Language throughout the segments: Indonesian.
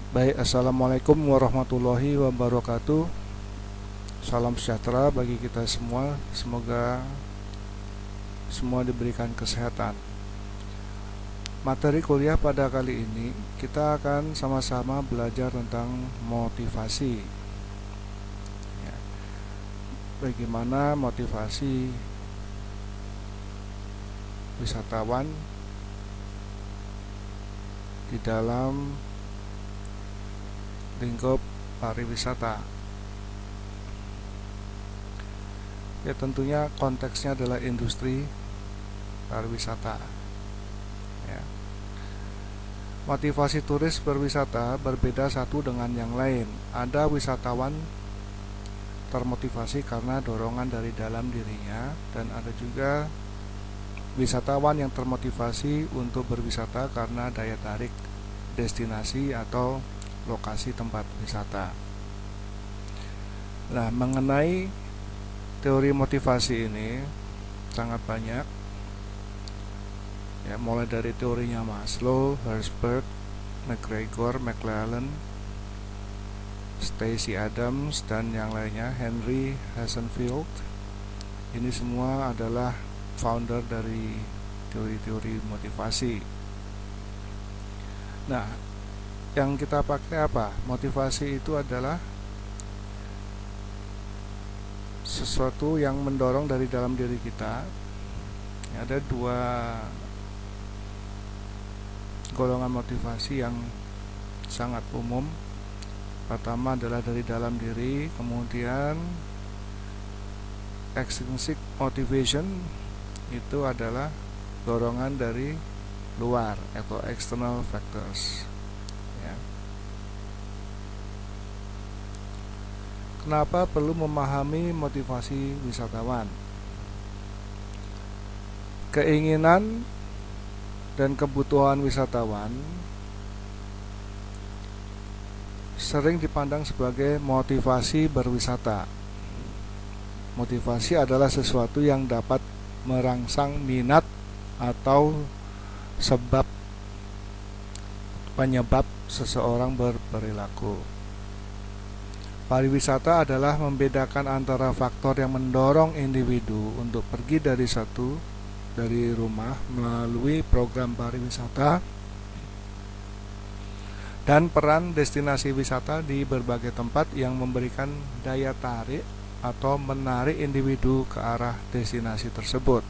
Baik, assalamualaikum warahmatullahi wabarakatuh. Salam sejahtera bagi kita semua. Semoga semua diberikan kesehatan. Materi kuliah pada kali ini kita akan sama-sama belajar tentang motivasi. Ya, bagaimana motivasi wisatawan di dalam lingkup pariwisata. Ya, tentunya konteksnya adalah industri pariwisata. Ya. Motivasi turis berwisata berbeda satu dengan yang lain. Ada wisatawan termotivasi karena dorongan dari dalam dirinya, dan ada juga wisatawan yang termotivasi untuk berwisata karena daya tarik destinasi atau lokasi tempat wisata. Nah, mengenai teori motivasi ini sangat banyak, ya, mulai dari teorinya Maslow, Herzberg, McGregor, McLellan, Stacy Adams, dan yang lainnya, Henry Hasenfield. Ini semua adalah founder dari teori-teori motivasi. Nah, yang kita pakai apa? Motivasi itu adalah sesuatu yang mendorong dari dalam diri kita. Ada dua golongan motivasi yang sangat umum. Pertama adalah dari dalam diri, kemudian extrinsic motivation itu adalah dorongan dari luar atau external factors. Ya. Kenapa perlu memahami motivasi wisatawan? Keinginan dan kebutuhan wisatawan sering dipandang sebagai motivasi berwisata. Motivasi adalah sesuatu yang dapat merangsang minat atau penyebab seseorang berperilaku. Pariwisata adalah membedakan antara faktor yang mendorong individu untuk pergi dari rumah melalui program pariwisata dan peran destinasi wisata di berbagai tempat yang memberikan daya tarik atau menarik individu ke arah destinasi tersebut.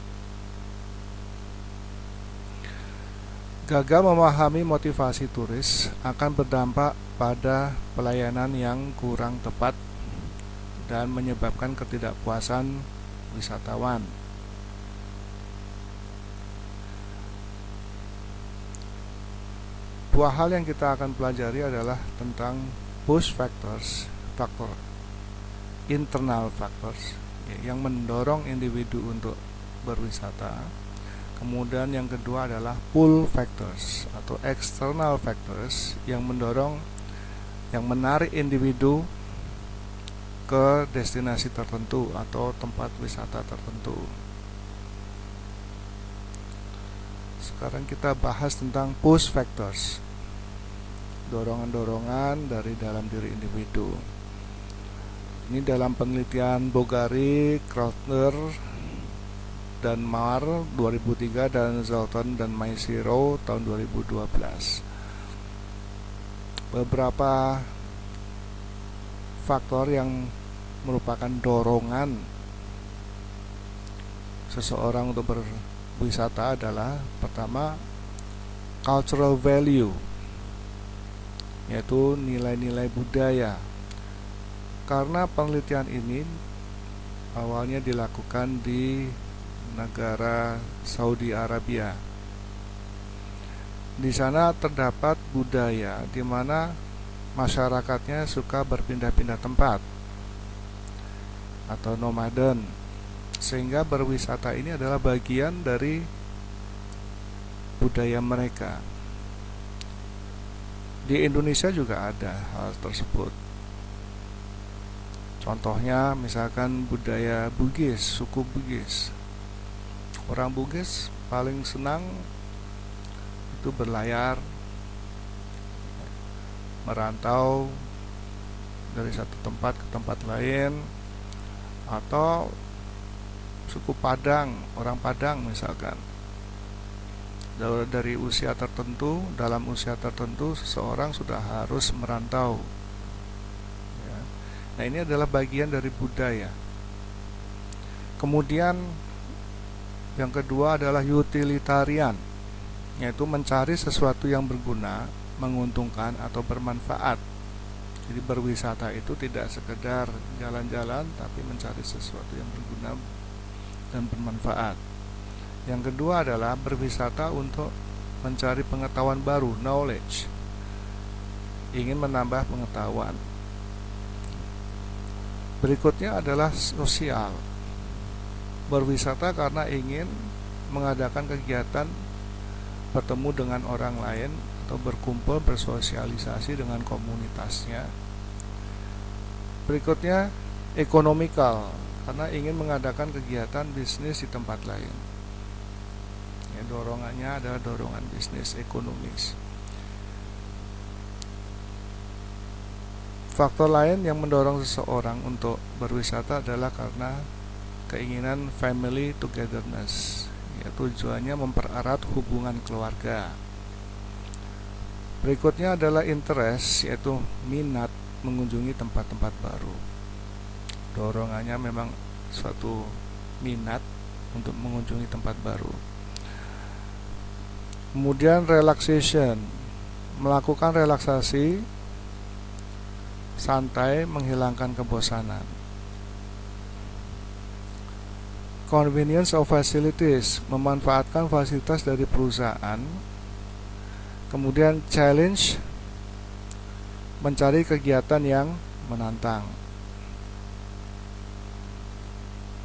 Gagal memahami motivasi turis akan berdampak pada pelayanan yang kurang tepat dan menyebabkan ketidakpuasan wisatawan. Dua hal yang kita akan pelajari adalah tentang push factors, faktor internal factors, yang mendorong individu untuk berwisata. Kemudian yang kedua adalah pull factors atau external factors yang menarik individu ke destinasi tertentu atau tempat wisata tertentu. Sekarang kita bahas tentang push factors, dorongan-dorongan dari dalam diri individu. Ini dalam penelitian Bogari, Krautner, dan Mar 2003 dan Zoltan dan Maisiro tahun 2012. Beberapa faktor yang merupakan dorongan seseorang untuk berwisata adalah pertama, cultural value, yaitu nilai-nilai budaya. Karena penelitian ini awalnya dilakukan di negara Saudi Arabia. Di sana terdapat budaya di mana masyarakatnya suka berpindah-pindah tempat atau nomaden, sehingga berwisata ini adalah bagian dari budaya mereka. Di Indonesia juga ada hal tersebut. Contohnya misalkan budaya Bugis, suku Bugis. Orang Bugis paling senang itu berlayar, merantau dari satu tempat ke tempat lain, atau suku Padang, orang Padang misalkan, dari usia tertentu, dalam usia tertentu seseorang sudah harus merantau ya. Nah, ini adalah bagian dari budaya. Kemudian yang kedua adalah utilitarian, yaitu mencari sesuatu yang berguna, menguntungkan atau bermanfaat. Jadi berwisata itu tidak sekedar jalan-jalan, tapi mencari sesuatu yang berguna dan bermanfaat. Yang kedua adalah berwisata untuk mencari pengetahuan baru, knowledge, ingin menambah pengetahuan. Berikutnya adalah sosial, berwisata karena ingin mengadakan kegiatan, bertemu dengan orang lain, atau berkumpul, bersosialisasi dengan komunitasnya. Berikutnya ekonomikal, karena ingin mengadakan kegiatan bisnis di tempat lain ya, dorongannya adalah dorongan bisnis ekonomis. Faktor lain yang mendorong seseorang untuk berwisata adalah karena keinginan family togetherness, ya, tujuannya mempererat hubungan keluarga. Berikutnya adalah interest, yaitu minat mengunjungi tempat-tempat baru. Dorongannya memang suatu minat untuk mengunjungi tempat baru. Kemudian relaxation, melakukan relaksasi, santai, menghilangkan kebosanan. Convenience of facilities, memanfaatkan fasilitas dari perusahaan. Kemudian challenge, mencari kegiatan yang menantang.